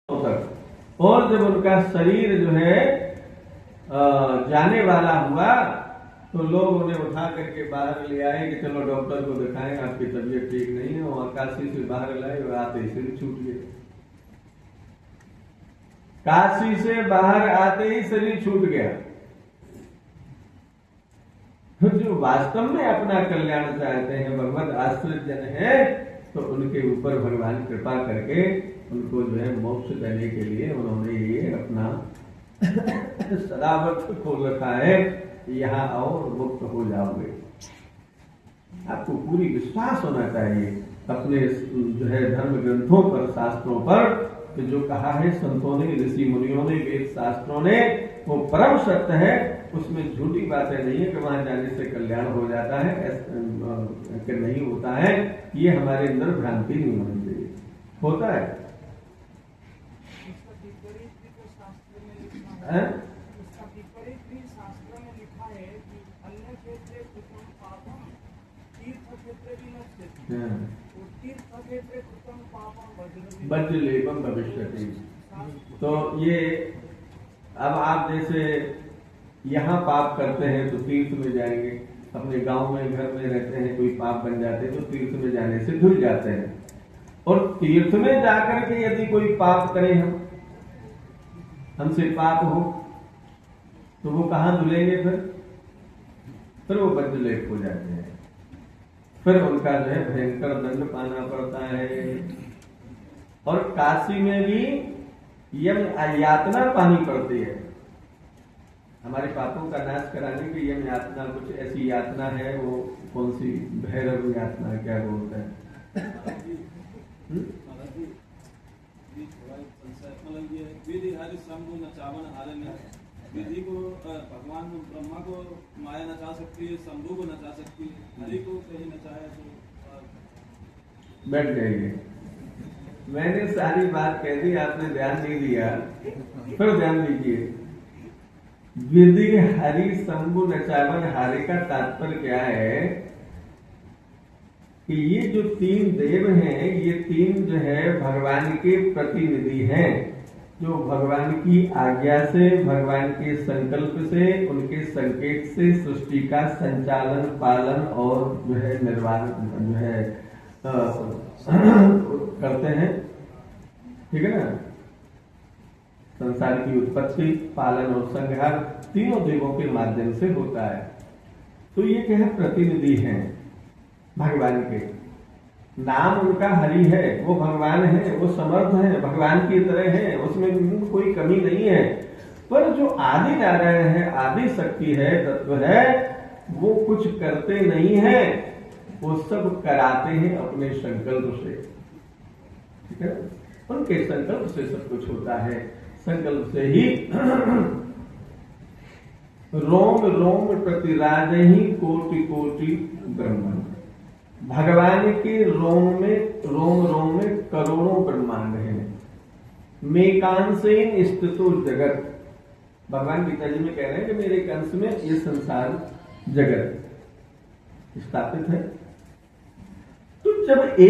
तक। और जब उनका शरीर जो है जाने वाला हुआ तो लोग उन्हें उठा करके बाहर ले आए कि चलो डॉक्टर को दिखाएं, आपकी तबीयत ठीक नहीं है। और काशी से बाहर लाए और आते ही शरीर छूट गया। काशी से बाहर आते ही शरीर छूट गया। जो वास्तव में अपना कल्याण चाहते हैं, भगवत आश्रित जन है, तो उनके ऊपर भगवान कृपा करके उनको जो है मोक्ष देने के लिए उन्होंने ये अपना सदावर्त खोल रखा है। यहाँ आओ और मुक्त हो जाओगे। आपको पूरी विश्वास होना चाहिए अपने जो है धर्म ग्रंथों पर, शास्त्रों पर, कि जो कहा है संतों ने, ऋषि मुनियों ने, वेद शास्त्रों ने, वो परम सत्य है। उसमें झूठी बातें नहीं है कि वहां जाने से कल्याण हो जाता है, कि नहीं होता है। ये हमारे अंदर भ्रांति नहीं होनी चाहिए। होता है वज्रलेपम भविष्यति। तो ये अब आप जैसे यहाँ पाप करते हैं तो तीर्थ में जाएंगे, अपने गांव में घर में रहते हैं, कोई पाप बन जाते हैं तो तीर्थ में जाने से धुल जाते हैं। और तीर्थ में जाकर के यदि कोई पाप करे, हमसे पाप हो, तो वो कहाँ धुलेंगे? फिर वो वज्रलेप हो जाते हैं। फिर उनका जो है भयंकर दंड पाना पड़ता है। और काशी में भी यम यातना पानी पड़ती है। हमारे पापों का नाश कराने की यम यातना, कुछ ऐसी यातना है, वो कौन सी, भैरव यातना, क्या बोलते हैं? विधि को भगवान ब्रह्मा को माया नचा सकती है, शंभू को नचा सकती है, हरि को कहीं नचाया तो बैठ जाइए। मैंने सारी बात कह दी, आपने ध्यान नहीं दिया। फिर ध्यान दीजिए। विधि हरि शंभु नचावन हारे का तात्पर्य क्या है कि ये जो तीन देव हैं, ये तीन जो है भगवान के प्रतिनिधि हैं, जो भगवान की आज्ञा से, भगवान के संकल्प से, उनके संकेत से सृष्टि का संचालन, पालन और जो है निर्वाह जो है करते हैं। ठीक है ना? संसार की उत्पत्ति, पालन और संहार तीनों देवों के माध्यम से होता है। तो ये क्या है? प्रतिनिधि हैं भगवान के। नाम उनका हरि है, वो भगवान है, वो समर्थ है, भगवान की तरह है, उसमें कोई कमी नहीं है। पर जो आदि नारायण है, आदि शक्ति है, तत्व है, वो कुछ करते नहीं है, वो सब कराते हैं अपने संकल्प से। ठीक है? उनके संकल्प से सब कुछ होता है। संकल्प से ही रोम रोम प्रतिराज ही कोटि कोटि ब्रह्मांड। भगवान के रोम रोम में करोड़ों ब्रह्मांड हैं। मेकांसेन स्थितो जगत। भगवान गीता जी में कह रहे हैं कि मेरे कंस में ये संसार जगत स्थापित है। तो जब